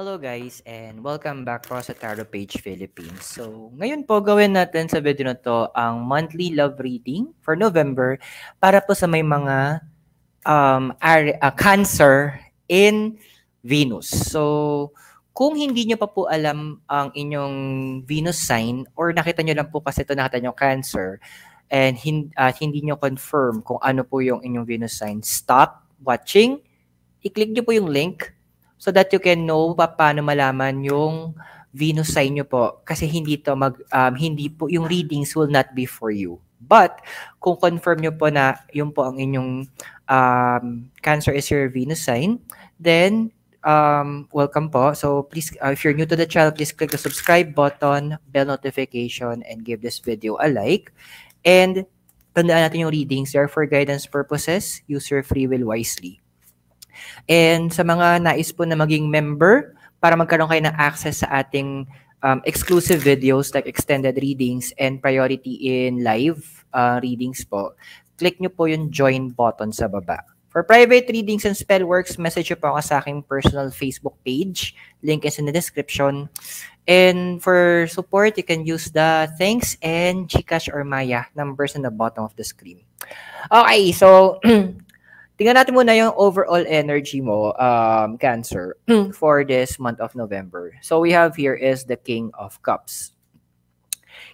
Hello guys and welcome back po sa Tarot Page Philippines. So, ngayon po gawin natin sa video na to ang monthly love reading for November para po sa may mga Cancer in Venus. So, kung hindi nyo pa po alam ang inyong Venus sign or nakita nyo lang po kasi ito nakita nyo Cancer and hindi nyo confirm kung ano po yung inyong Venus sign, stop watching, i-click nyo po yung link so that you can know paano malaman yung Venus sign nyo po kasi hindi po yung readings will not be for you. But kung confirm nyo po na yun po ang inyong Cancer is your Venus sign, then welcome po. So please, if you're new to the channel, please click the subscribe button, bell notification, and give this video a like. And tandaan natin yung readings, they are for guidance purposes. Use your free will wisely. And sa mga nais po na maging member para magkaroon kayo ng access sa ating exclusive videos like extended readings and priority in live readings po, click nyo po yung join button sa baba. For private readings and spell works, message nyo po ako sa aking personal Facebook page. Link is in the description. And for support, you can use the thanks and GCash or Maya numbers in the bottom of the screen. Okay, so tingnan natin muna yung overall energy mo, Cancer, for this month of November. So we have here is the King of Cups.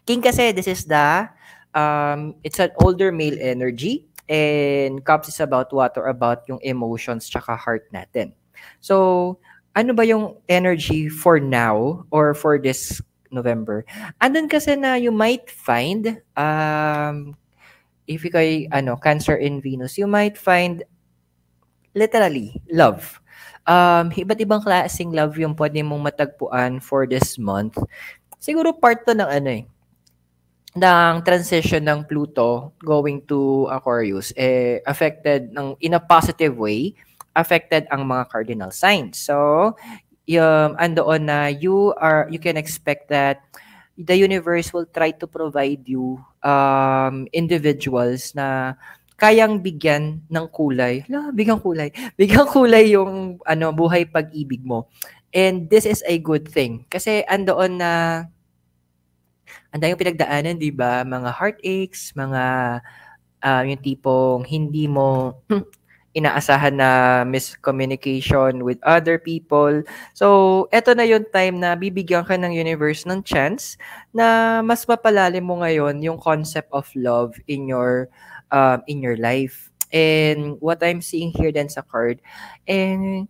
King kasi, this is it's an older male energy. And Cups is about what? Or about yung emotions tsaka heart natin. So, ano ba yung energy for now or for this November? Andun kasi na you might find, if you kay, Cancer in Venus, you might find literally, love. Iba't ibang klaseng love yung pwede mong matagpuan for this month. Siguro part to ng ng transition ng Pluto going to Aquarius, affected in a positive way, affected ang mga cardinal signs. So, andoon na you can expect that the universe will try to provide you individuals na kayang bigyan ng kulay. Bigyan kulay yung buhay pag-ibig mo. And this is a good thing kasi andoon na yung pinagdaanan, 'di ba? Mga heartaches, mga yung tipong hindi mo inaasahan na miscommunication with other people. So, eto na yung time na bibigyan ka ng universe ng chance na mas mapalalim mo ngayon yung concept of love in your life. And what I'm seeing here then sa card, and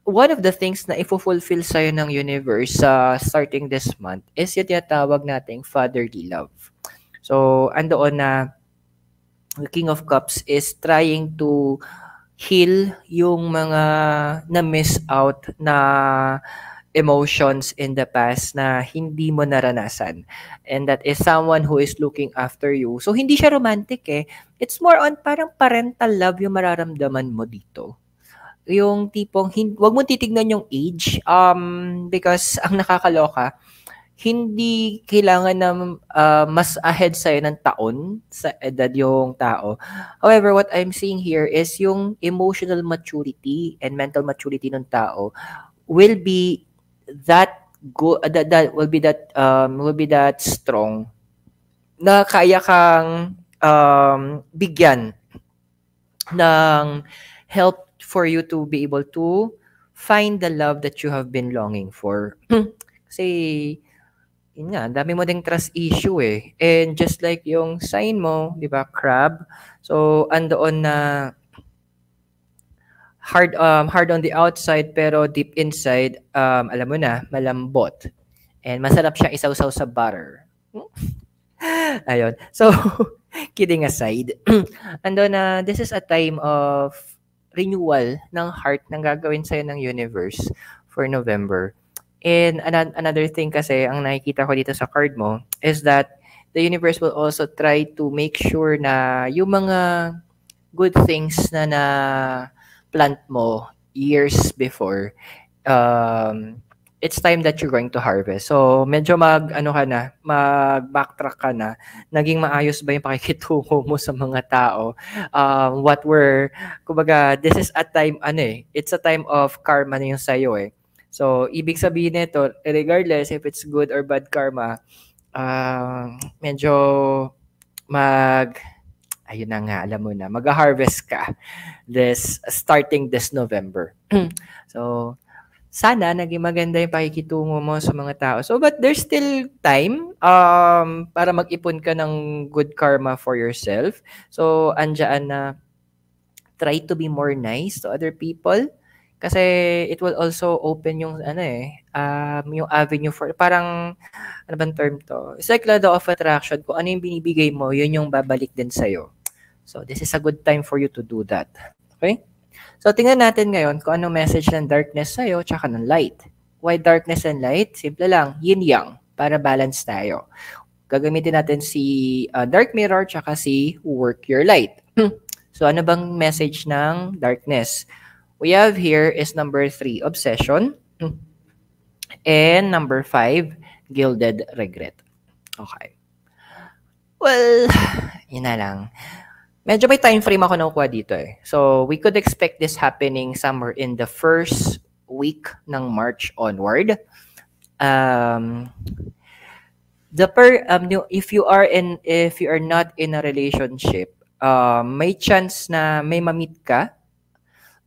one of the things na ifo-fulfill sa'yo ng universe starting this month is yung tinatawag nating fatherly love. So, andoon na the King of Cups is trying to heal yung mga na-miss out na emotions in the past na hindi mo naranasan. And that is someone who is looking after you. So, hindi siya romantic eh. It's more on parang parental love yung mararamdaman mo dito. Yung tipong, wag mo titignan yung age because ang nakakaloka, hindi kailangan na mas ahead sa'yo ng taon sa edad yung tao. However, what I'm seeing here is yung emotional maturity and mental maturity ng tao will be that good, that will be that strong na kaya kang bigyan ng help for you to be able to find the love that you have been longing for. Kasi yun nga, dami mo ding trust issue eh. And just like yung sign mo, di ba, crab. So, andoon na hard on the outside pero deep inside, alam mo na, malambot. And masarap siya isawsaw sa butter. Ayun. So, kidding aside, andoon na this is a time of renewal ng heart na gagawin sa'yo ng universe for November. And another thing kasi, ang nakikita ko dito sa card mo, is that the universe will also try to make sure na yung mga good things na plant mo years before, it's time that you're going to harvest. So, medyo mag-backtrack ka na. Naging maayos ba yung pakikitungo mo sa mga tao? Kumbaga, this is a time, it's a time of karma na yung sa'yo eh. So, ibig sabihin nito, regardless if it's good or bad karma, medyo mag ayun na nga, alam mo na, mag-harvest ka starting this November. So, sana naging maganda yung pakikitungo mo sa mga tao. So, but there's still time para mag-ipon ka ng good karma for yourself. So, andyan na try to be more nice to other people. Kasi it will also open yung yung avenue for parang ano bang term to? It's like law of attraction. Kung ano yung binibigay mo, yun yung babalik din sa'yo. So, this is a good time for you to do that. Okay? So, tingnan natin ngayon kung anong message ng darkness sa'yo tsaka ng light. Why darkness and light? Simple lang, yin-yang, para balance tayo. Gagamitin natin si dark mirror tsaka si work your light. So, ano bang message ng darkness? We have here is number 3, obsession. And number 5, gilded regret. Okay. Well, yun na lang. Medyo may time frame ako nakukuha dito eh. So, we could expect this happening somewhere in the first week ng March onward. If you are not in a relationship, may chance na may ma-meet ka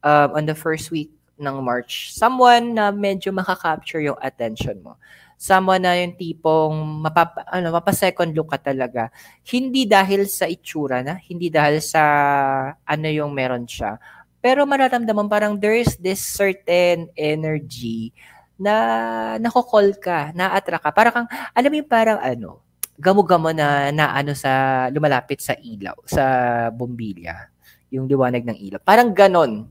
on the first week ng March. Someone na medyo makaka-capture yung attention mo. Someone na yung tipong mapa-second look ka talaga. Hindi dahil sa itsura na, hindi dahil sa ano yung meron siya. Pero mararamdaman parang there's this certain energy na nako-call ka, na-attract ka. Parang alam mo yung parang gamo-gamo na sa lumalapit sa ilaw, sa bombilya, yung liwanag ng ilaw. Parang ganon.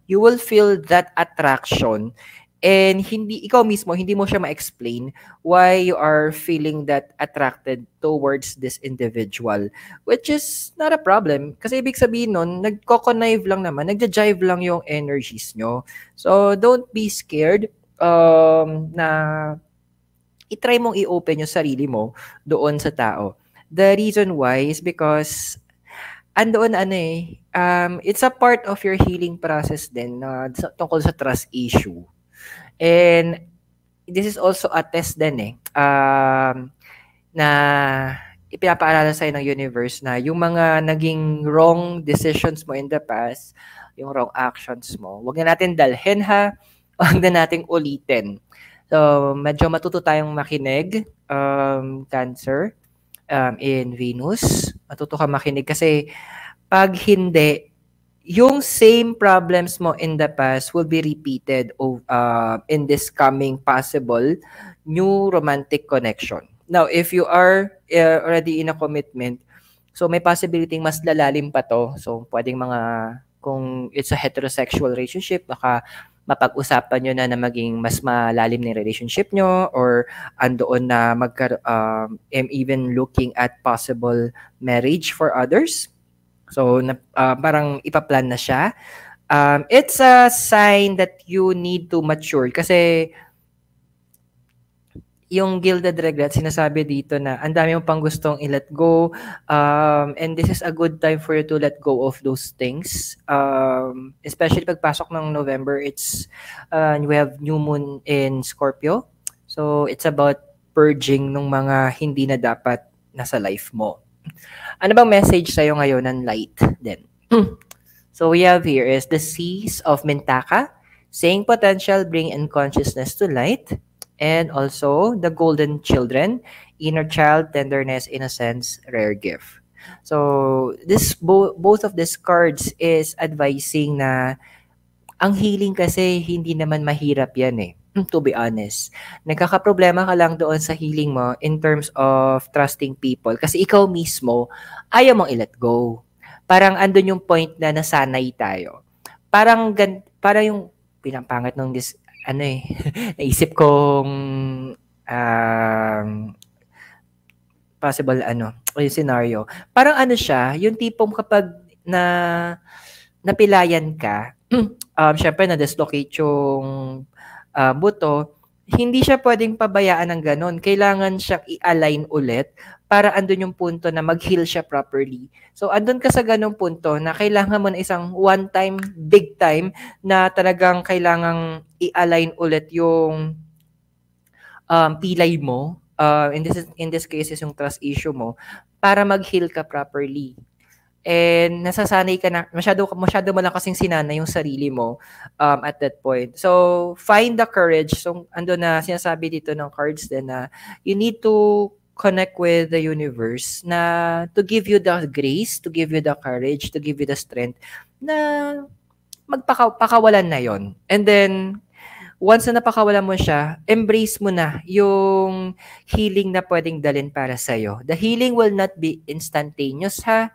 You will feel that attraction. And ikaw mismo, hindi mo siya ma-explain why you are feeling that attracted towards this individual. Which is not a problem. Kasi ibig sabihin nun, nagko-connive lang naman, nagja-jive lang yung energies nyo. So, don't be scared na i-try mong i-open yung sarili mo doon sa tao. The reason why is because andoon it's a part of your healing process din tungkol sa trust issue. And this is also a test din na ipinapaalala sa'yo ng universe na yung mga naging wrong decisions mo in the past, yung wrong actions mo, wag na natin dalhin wag na nating ulitin. So, medyo matuto tayong makinig, Cancer, in Venus. Matuto ka makinig kasi pag hindi, yung same problems mo in the past will be repeated in this coming possible new romantic connection. Now, if you are already in a commitment, so may possibility mas lalalim pa to. So, pwedeng kung it's a heterosexual relationship, baka mapag-usapan nyo na maging mas malalim na relationship nyo or andoon na even looking at possible marriage for others. So, parang ipaplan na siya. It's a sign that you need to mature kasi yung gilded regret, sinasabi dito na ang dami mo pang gustong i-let go and this is a good time for you to let go of those things. Especially pagpasok ng November, we have new moon in Scorpio. So, it's about purging ng mga hindi na dapat nasa life mo. Ano bang message sa'yo ngayon ng light din? So we have here is the Seas of Mintaka, saying potential bring in consciousness to light, and also the Golden Children, inner child, tenderness, innocence, rare gift. So this both of these cards is advising na ang healing kasi hindi naman mahirap yan to be honest. Nagkakaproblema ka lang doon sa healing mo in terms of trusting people. Kasi ikaw mismo, ayaw mong i-let go. Parang andun yung point na nasanay tayo. Parang yung pinampangat nung naisip kong possible yung scenario. Parang siya, yung tipong kapag napilayan ka, syempre na-dislocate yung buto, hindi siya pwedeng pabayaan ng gano'n. Kailangan siyang i-align ulit para andun yung punto na mag-heal siya properly. So, andun ka sa ganung punto na kailangan mo na isang one time, big time, na talagang kailangang i-align ulit yung pilay mo. In this case is yung trust issue mo para mag-heal ka properly. And nasasanay ka na, masyado mo lang kasing sinanay yung sarili mo at that point. So, find the courage. So, ando na sinasabi dito ng cards din na you need to connect with the universe na to give you the grace, to give you the courage, to give you the strength na magpakawalan na yon. And then, once na napakawalan mo siya, embrace mo na yung healing na pwedeng dalin para sa'yo. The healing will not be instantaneous, ha?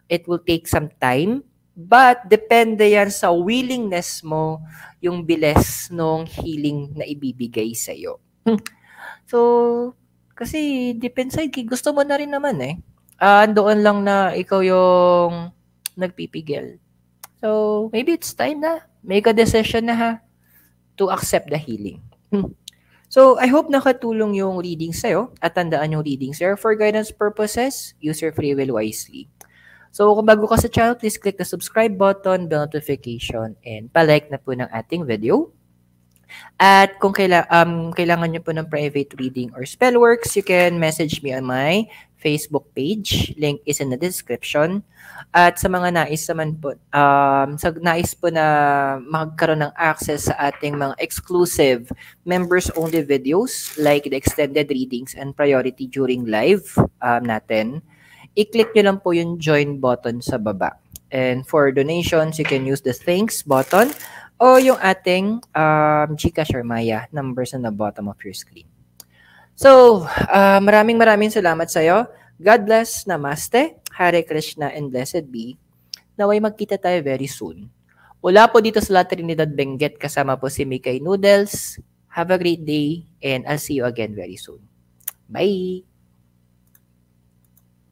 It will take some time, but depende yan sa willingness mo yung bilis ng healing na ibibigay sa'yo. So, kasi deep inside, gusto mo na rin naman eh. Doon lang na ikaw yung nagpipigil. So, maybe it's time na. Make a decision na ha to accept the healing. So, I hope nakatulong yung reading sa'yo at tandaan yung reading sa'yo. For guidance purposes, use your free will wisely. So, kung bago ka sa channel, please click the subscribe button, bell notification, and palike na po ng ating video. At kung kailangan nyo po ng private reading or spellworks, you can message me on my Facebook page. Link is in the description. At sa mga nais naman po, nais po na magkaroon ng access sa ating mga exclusive members-only videos like the extended readings and priority during live natin, i-click nyo lang po yung join button sa baba. And for donations, you can use the thanks button o yung ating GCash or Maya numbers on the bottom of your screen. So, maraming salamat sa iyo. God bless, Namaste, Hare Krishna, and blessed be. Naway magkita tayo very soon. Wala po dito sa La Trinidad Benguet, kasama po si Mikay Noodles. Have a great day and I'll see you again very soon. Bye!